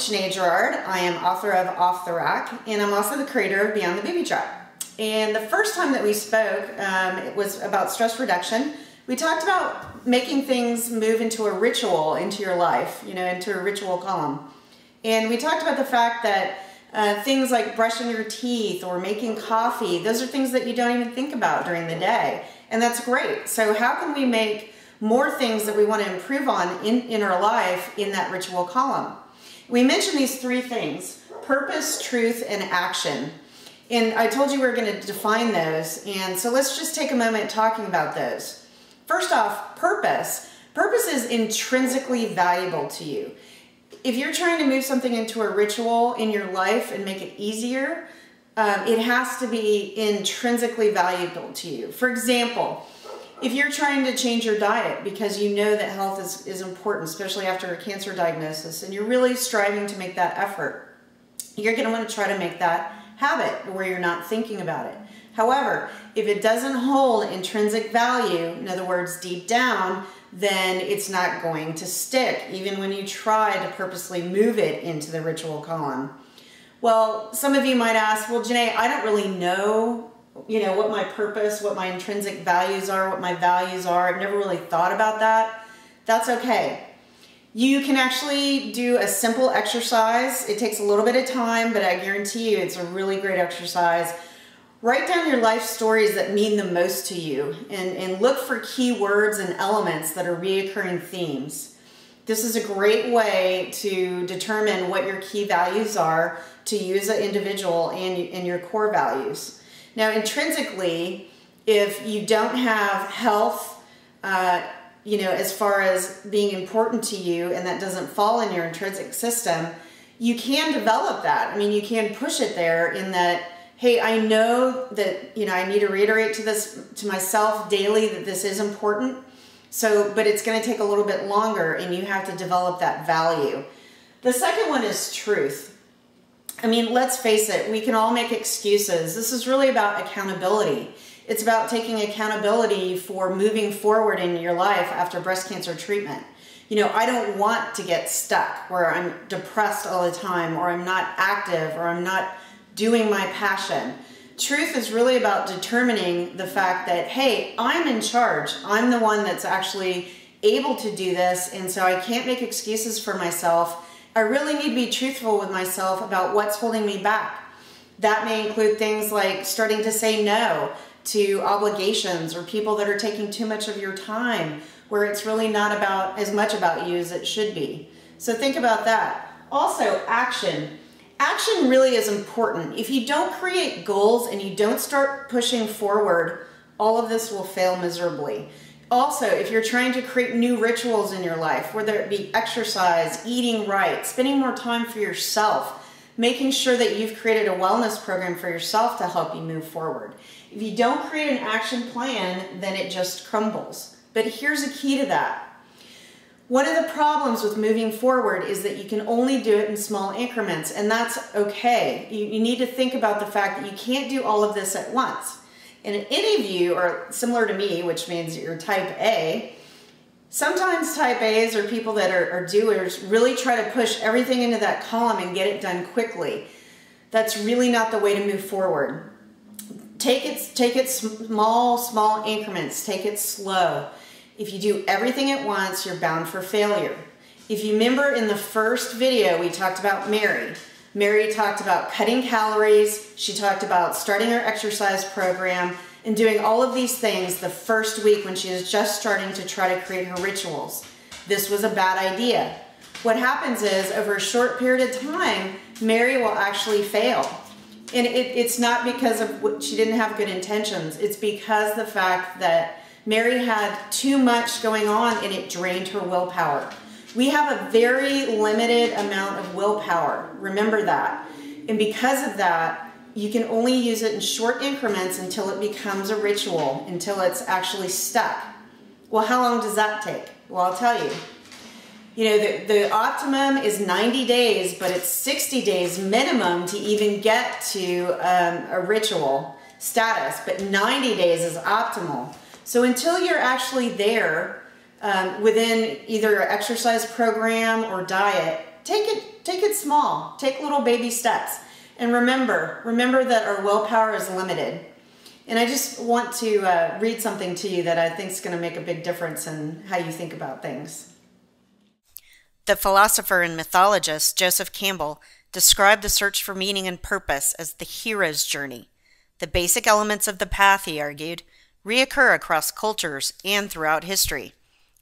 Sinead Gerard. I am author of Off the Rack, and I'm also the creator of Beyond the Booby Trap. And the first time that we spoke, it was about stress reduction. We talked about making things move into a ritual into your life, into a ritual column. And we talked about the fact that things like brushing your teeth or making coffee, those are things that you don't even think about during the day. And that's great. So how can we make more things that we want to improve on in our life in that ritual column? We mentioned these three things: purpose, truth, and action. And I told you we were going to define those. And so let's just take a moment talking about those. First off, purpose. Purpose is intrinsically valuable to you. If you're trying to move something into a ritual in your life and make it easier, it has to be intrinsically valuable to you. For example, if you're trying to change your diet because you know that health is important, especially after a cancer diagnosis, and you're really striving to make that effort, you're going to want to try to make that habit where you're not thinking about it. However, if it doesn't hold intrinsic value, in other words, deep down, then it's not going to stick, even when you try to purposely move it into the ritual column. Well, some of you might ask, well, Janae, I don't really know what my purpose, what my intrinsic values are, what my values are. I've never really thought about that. That's okay. You can actually do a simple exercise. It takes a little bit of time, but I guarantee you it's a really great exercise. Write down your life stories that mean the most to you and look for key words and elements that are reoccurring themes. This is a great way to determine what your key values are to you as an individual and your core values. Now, intrinsically, if you don't have health, as far as being important to you, and that doesn't fall in your intrinsic system, you can develop that. I mean, you can push it there in that, hey, I know that, I need to reiterate to myself daily that this is important. But it's going to take a little bit longer, and you have to develop that value. The second one is truth. I mean, let's face it, we can all make excuses. This is really about accountability. It's about taking accountability for moving forward in your life after breast cancer treatment. I don't want to get stuck where I'm depressed all the time, or I'm not active, or I'm not doing my passion. Truth is really about determining the fact that, hey, I'm in charge. I'm the one that's actually able to do this, and so I can't make excuses for myself. I really need to be truthful with myself about what's holding me back. That may include things like starting to say no to obligations or people that are taking too much of your time, where it's really not as much about you as it should be. So think about that. Also, action. Action really is important. If you don't create goals and you don't start pushing forward, all of this will fail miserably. Also, if you're trying to create new rituals in your life, whether it be exercise, eating right, spending more time for yourself, making sure that you've created a wellness program for yourself to help you move forward. If you don't create an action plan, then it just crumbles. But here's a key to that. One of the problems with moving forward is that you can only do it in small increments, and that's okay. You need to think about the fact that you can't do all of this at once. And any of you are similar to me, which means you're type A. Sometimes type A's or people that are doers really try to push everything into that column and get it done quickly. That's really not the way to move forward. Take it small increments. Take it slow. If you do everything at once, you're bound for failure. If you remember in the first video, we talked about Mary. Mary talked about cutting calories. She talked about starting her exercise program and doing all of these things the first week when she was just starting to try to create her rituals. This was a bad idea. What happens is, over a short period of time, Mary will actually fail. And it's not because of what, she didn't have good intentions. It's because the fact that Mary had too much going on and it drained her willpower. We have a very limited amount of willpower. Remember that. And because of that, you can only use it in short increments until it becomes a ritual, until it's actually stuck. Well, how long does that take? Well, I'll tell you. The optimum is 90 days, but it's 60 days minimum to even get to a ritual status, but 90 days is optimal. So until you're actually there within either an exercise program or diet, take it small. Take little baby steps. And remember that our willpower is limited. And I just want to read something to you that I think is going to make a big difference in how you think about things. The philosopher and mythologist Joseph Campbell described the search for meaning and purpose as the hero's journey. The basic elements of the path, he argued, reoccur across cultures and throughout history.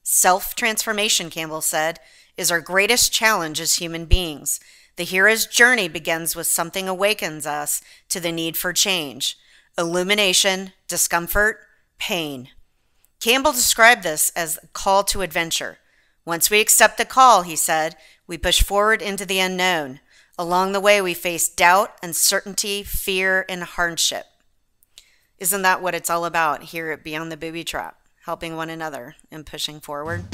Self-transformation, Campbell said, is our greatest challenge as human beings. The hero's journey begins with something awakens us to the need for change. Illumination, discomfort, pain. Campbell described this as a call to adventure. Once we accept the call, he said, we push forward into the unknown. Along the way, we face doubt, uncertainty, fear, and hardship. Isn't that what it's all about here at Beyond the Booby Trap? Helping one another and pushing forward?